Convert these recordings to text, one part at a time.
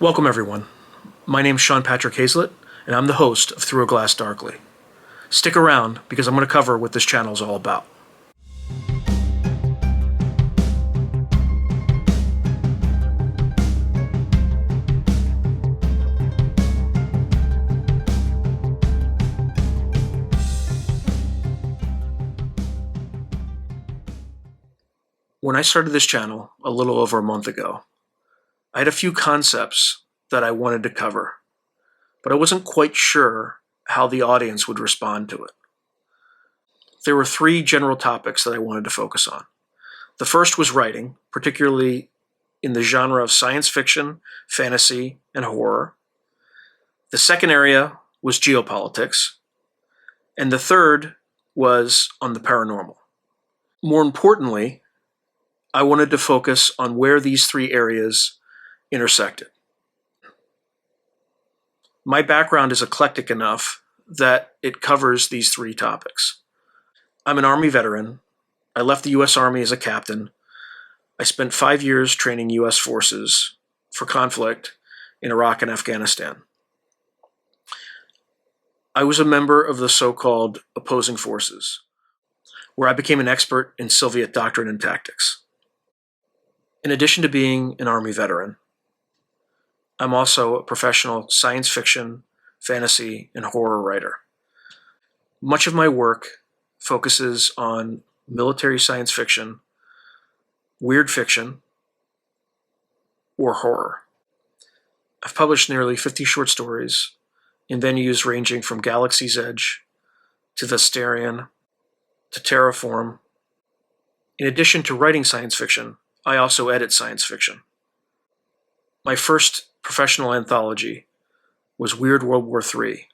Welcome, everyone. My name's Sean Patrick Hazlett, and I'm the host of Through a Glass Darkly. Stick around because I'm going to cover what this channel is all about. When I started this channel a little over a month ago, I had a few concepts that I wanted to cover, but I wasn't quite sure how the audience would respond to it. There were three general topics that I wanted to focus on. The first was writing, particularly in the genre of science fiction, fantasy, and horror. The second area was geopolitics. And the third was on the paranormal. More importantly, I wanted to focus on where these three areas intersected. My background is eclectic enough that it covers these three topics. I'm an Army veteran. I left the U.S. Army as a captain. I spent 5 years training U.S. forces for conflict in Iraq and Afghanistan. I was a member of the so-called opposing forces, where I became an expert in Soviet doctrine and tactics. In addition to being an Army veteran, I'm also a professional science fiction, fantasy, and horror writer. Much of my work focuses on military science fiction, weird fiction, or horror. I've published nearly 50 short stories in venues ranging from Galaxy's Edge to Vestarian to Terraform. In addition to writing science fiction, I also edit science fiction. My first professional anthology was Weird World War III,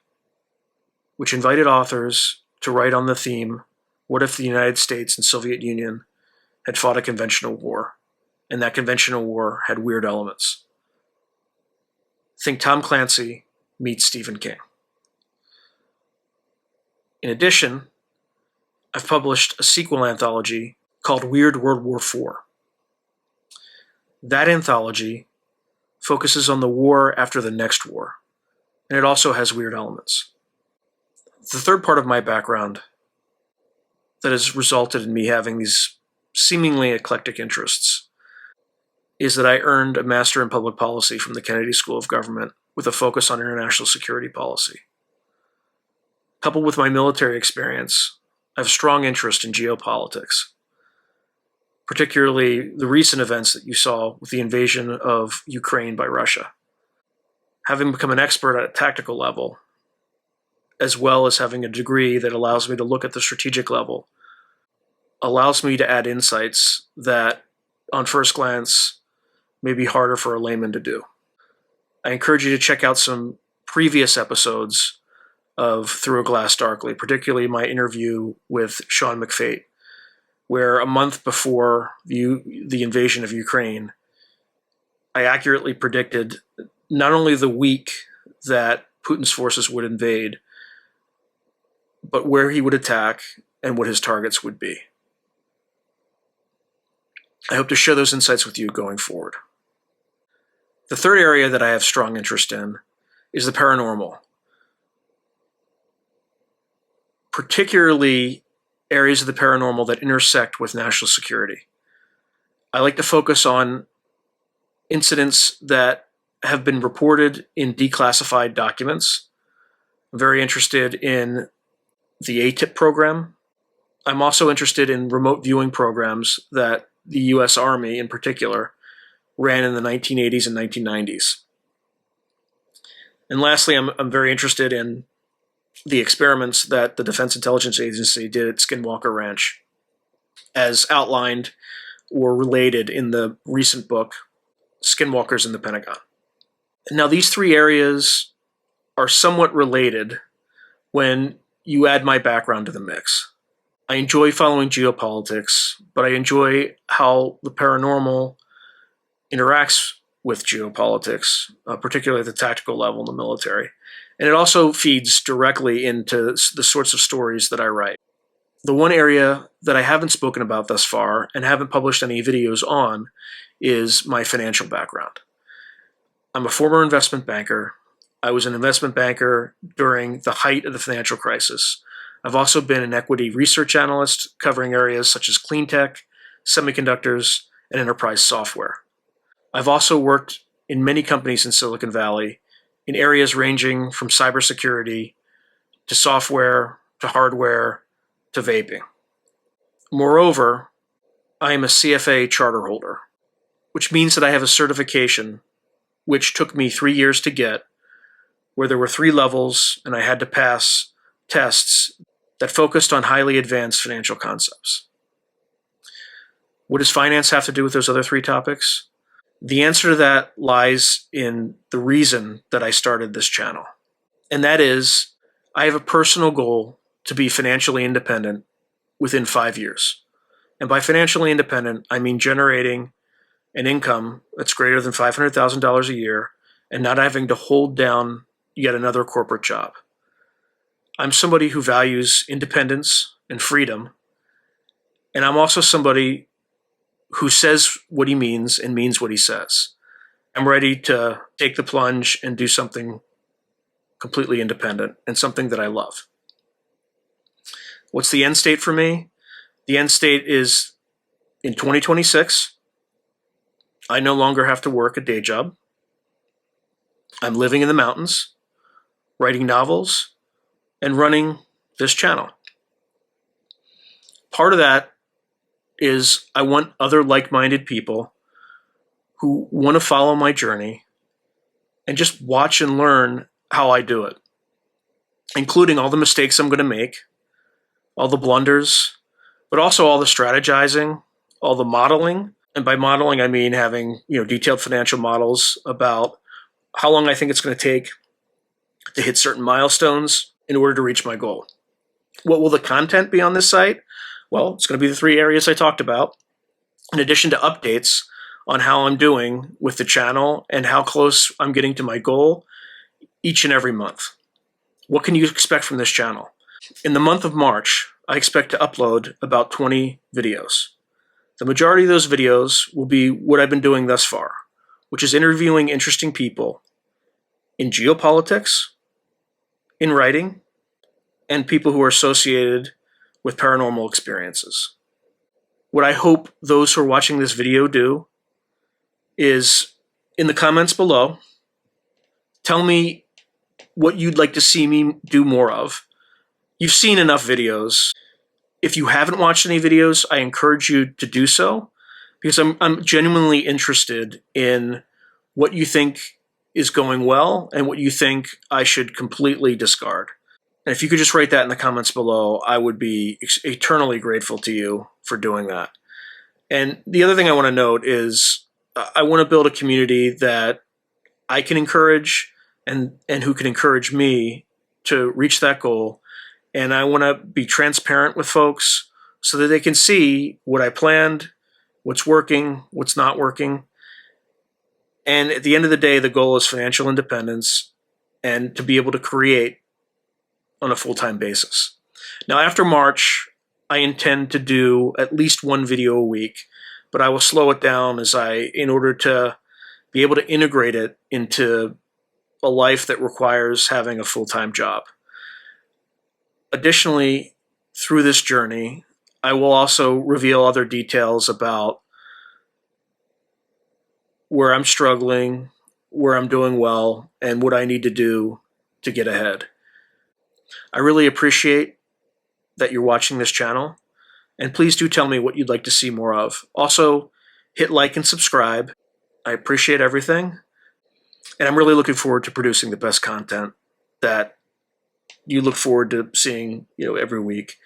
which invited authors to write on the theme, what if the United States and Soviet Union had fought a conventional war, and that conventional war had weird elements? Think Tom Clancy meets Stephen King. In addition, I've published a sequel anthology called Weird World War IV. That anthology focuses on the war after the next war, and it also has weird elements. The third part of my background that has resulted in me having these seemingly eclectic interests is that I earned a Master in Public Policy from the Kennedy School of Government with a focus on international security policy. Coupled with my military experience, I have a strong interest in geopolitics, particularly the recent events that you saw with the invasion of Ukraine by Russia. Having become an expert at a tactical level, as well as having a degree that allows me to look at the strategic level, allows me to add insights that, on first glance, may be harder for a layman to do. I encourage you to check out some previous episodes of Through a Glass Darkly, particularly my interview with Sean McFate, where a month before the invasion of Ukraine, I accurately predicted not only the week that Putin's forces would invade, but where he would attack and what his targets would be. I hope to share those insights with you going forward. The third area that I have strong interest in is the paranormal, particularly areas of the paranormal that intersect with national security. I like to focus on incidents that have been reported in declassified documents. I'm very interested in the ATIP program. I'm also interested in remote viewing programs that the U.S. Army, in particular, ran in the 1980s and 1990s. And lastly, I'm very interested in the experiments that the Defense Intelligence Agency did at Skinwalker Ranch, as outlined or related in the recent book, Skinwalkers in the Pentagon. Now, these three areas are somewhat related when you add my background to the mix. I enjoy following geopolitics, but I enjoy how the paranormal interacts with geopolitics, particularly at the tactical level in the military. And it also feeds directly into the sorts of stories that I write. The one area that I haven't spoken about thus far and haven't published any videos on is my financial background. I'm a former investment banker. I was an investment banker during the height of the financial crisis. I've also been an equity research analyst covering areas such as clean tech, semiconductors, and enterprise software. I've also worked in many companies in Silicon Valley in areas ranging from cybersecurity to software to hardware to vaping. Moreover, I am a CFA charter holder, which means that I have a certification which took me 3 years to get, where there were 3 levels and I had to pass tests that focused on highly advanced financial concepts. What does finance have to do with those other 3 topics? The answer to that lies in the reason that I started this channel. And that is, I have a personal goal to be financially independent within 5 years. And by financially independent, I mean generating an income that's greater than $500,000 a year and not having to hold down yet another corporate job. I'm somebody who values independence and freedom, and I'm also somebody who says what he means and means what he says. I'm ready to take the plunge and do something completely independent and something that I love. What's the end state for me? The end state is in 2026, I no longer have to work a day job. I'm living in the mountains, writing novels, and running this channel. Part of that is I want other like-minded people who want to follow my journey and just watch and learn how I do it, including all the mistakes I'm going to make, all the blunders, but also all the strategizing, all the modeling. And by modeling, I mean having detailed financial models about how long I think it's going to take to hit certain milestones in order to reach my goal. What will the content be on this site? Well, it's going to be the 3 areas I talked about, in addition to updates on how I'm doing with the channel and how close I'm getting to my goal each and every month. What can you expect from this channel? In the month of March, I expect to upload about 20 videos. The majority of those videos will be what I've been doing thus far, which is interviewing interesting people in geopolitics, in writing, and people who are associated with paranormal experiences. What I hope those who are watching this video do is, in the comments below, tell me what you'd like to see me do more of. You've seen enough videos. If you haven't watched any videos, I encourage you to do so, because I'm genuinely interested in what you think is going well and what you think I should completely discard. And if you could just write that in the comments below, I would be eternally grateful to you for doing that. And the other thing I want to note is I want to build a community that I can encourage and who can encourage me to reach that goal. And I want to be transparent with folks so that they can see what I planned, what's working, what's not working. And at the end of the day, the goal is financial independence and to be able to create on a full-time basis. Now, after March, I intend to do at least 1 video a week, but I will slow it down in order to be able to integrate it into a life that requires having a full-time job. Additionally, through this journey, I will also reveal other details about where I'm struggling, where I'm doing well, and what I need to do to get ahead. I really appreciate that you're watching this channel, and please do tell me what you'd like to see more of. Also, hit like and subscribe. I appreciate everything, and I'm really looking forward to producing the best content that you look forward to seeing every week.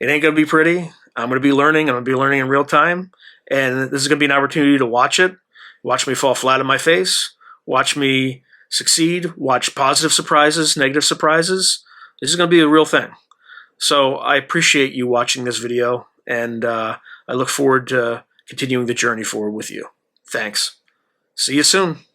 It ain't going to be pretty. I'm going to be learning. I'm going to be learning in real time, and this is going to be an opportunity to watch it, watch me fall flat on my face, watch me succeed, watch positive surprises, negative surprises. This is going to be a real thing. So I appreciate you watching this video, and I look forward to continuing the journey forward with you. Thanks. See you soon.